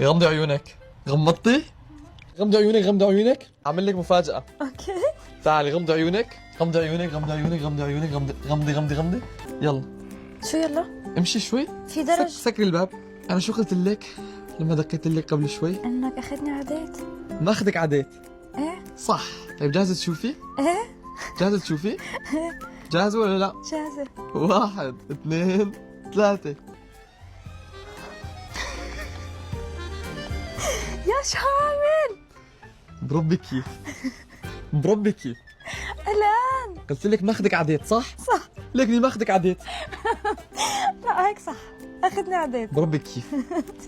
غمضي عيونك. غمضتي؟ غمضي عيونك غمضي عيونك. اعمل لك مفاجأة. اوكي. تعالي غمضي عيونك غمضي عيونك غمضي عيونك غمضي عيونك غمضي. يلا. شو يلا؟ امشي شوي. في درج. سكري الباب. انا شو قلت لك لما دقيت لك قبل شوي؟ انك اخذني على ديت. ماخذك على ديت. ايه. صح. طيب جاهزة تشوفي؟ ايه. جاهزة تشوفي؟ جاهزة ولا لا؟ جاهزة. 1 2 3. يا شامل. بربي كيف؟ بربي كيف؟ الان. قلت لك ماخذك على ديت صح؟ صح. لكني ماخذك على ديت. لا هيك صح. اخذني على ديت. بربي كيف؟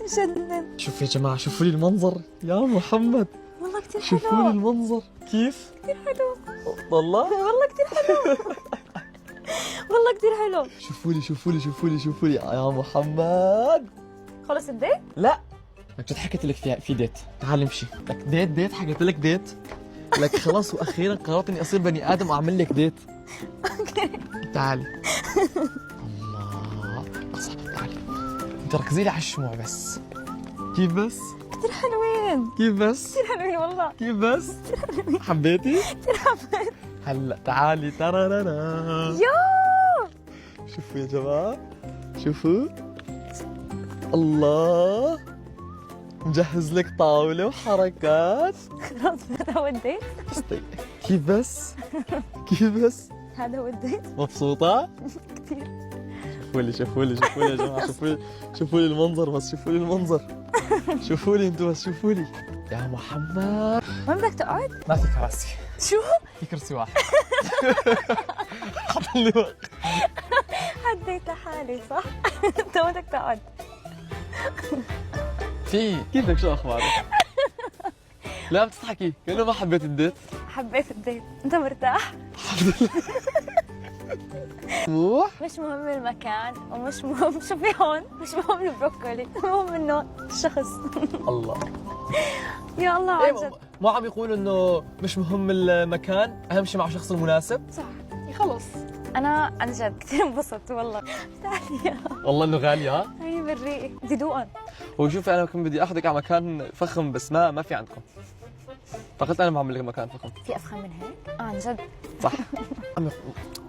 تجنن. شوفوا يا جماعة شوفوا لي المنظر يا محمد. والله كثير حلو. شوفوا لي المنظر كيف؟ كثير حلو. والله والله كثير حلو. والله كثير حلو. شوفوا لي يا محمد. خلص الديت؟ لا لك جد حكيت لك في ديت. تعال نمشي. لك ديت حكيت لك ديت. لك خلاص واخيرا قررت اني اصير بني ادم واعمل لك ديت. اوكي. تعالي. الله صح تعالي. انت ركزي لي على الشموع بس. كيف بس؟ كثير حلوين. كيف بس؟ كثير حلوين والله. كيف بس؟ حبيتي؟ كثير حبيت. هلا تعالي ترارارا. يو. شوفوا يا جماعة شوفوا. الله مجهز لك طاولة وحركات. خلاص هذا هو الديت. كيف بس؟ كيف بس؟ هذا هو الديت. مبسوطة؟ كثير. شوفوا لي يا جماعة شوفوا لي المنظر بس شوفوا لي المنظر. شوفوا لي انتوا بس شوفوا لي يا محمد. وين بدك تقعد؟ ما في كراسي. شو؟ في كرسي واحد. حط لي وقت. حديت لحالي صح؟ انت وين بدك تقعد؟ في كيفك شو اخبارك؟ لا بتضحكي كأنه ما حبيت الديت. حبيت الديت. انت مرتاح؟ روح. مش مهم المكان ومش مهم شو في هون، مش مهم البروكولي، المهم انه الشخص. الله. يا الله عن ايه جد. مو عم يقولوا انه مش مهم المكان اهم شيء مع الشخص المناسب. صح. خلص. انا عن جد كثير انبسطت والله. تعالي. والله انه غالي ها. هي بالريق بدي دوقن. هو شوفي انا كنت بدي اخذك على مكان فخم بس ما في عندكم. فقلت انا بعمل لك مكان فخم. في افخم من هيك؟ عن جد. صح.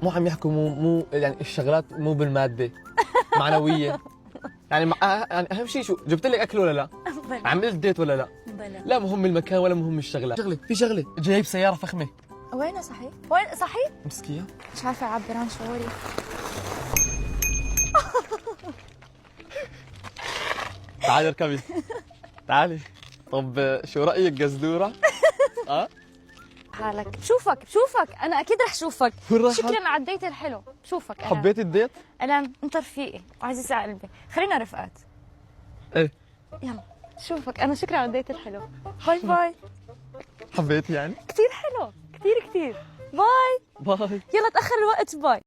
مو عم يحكوا مو يعني الشغلات مو بالماده معنويه. يعني اهم شيء شو جبت لك اكل ولا لا؟ بلا. عملت ديت ولا لا؟ بلا. لا مهم المكان ولا مهم الشغله. شغله جايب سياره فخمه. وين صحيح؟ وين صحيح؟ مسكيه. مش عارفه اعبر عن شعوري. تعالي اركبي. تعالي. طب شو رايك جزدوره؟ حالك بشوفك انا اكيد رح شوفك. وين رايحة؟ شكرا على الديت الحلو. بشوفك انا. حبيتي الديت؟ الان انت رفيقي وعزيزي على قلبي، خلينا رفقات. ايه يلا شوفك انا. شكرا على الديت الحلو. باي. حبيتي يعني؟ كثير حلو كثير. باي. باي. يلا تاخر الوقت. باي.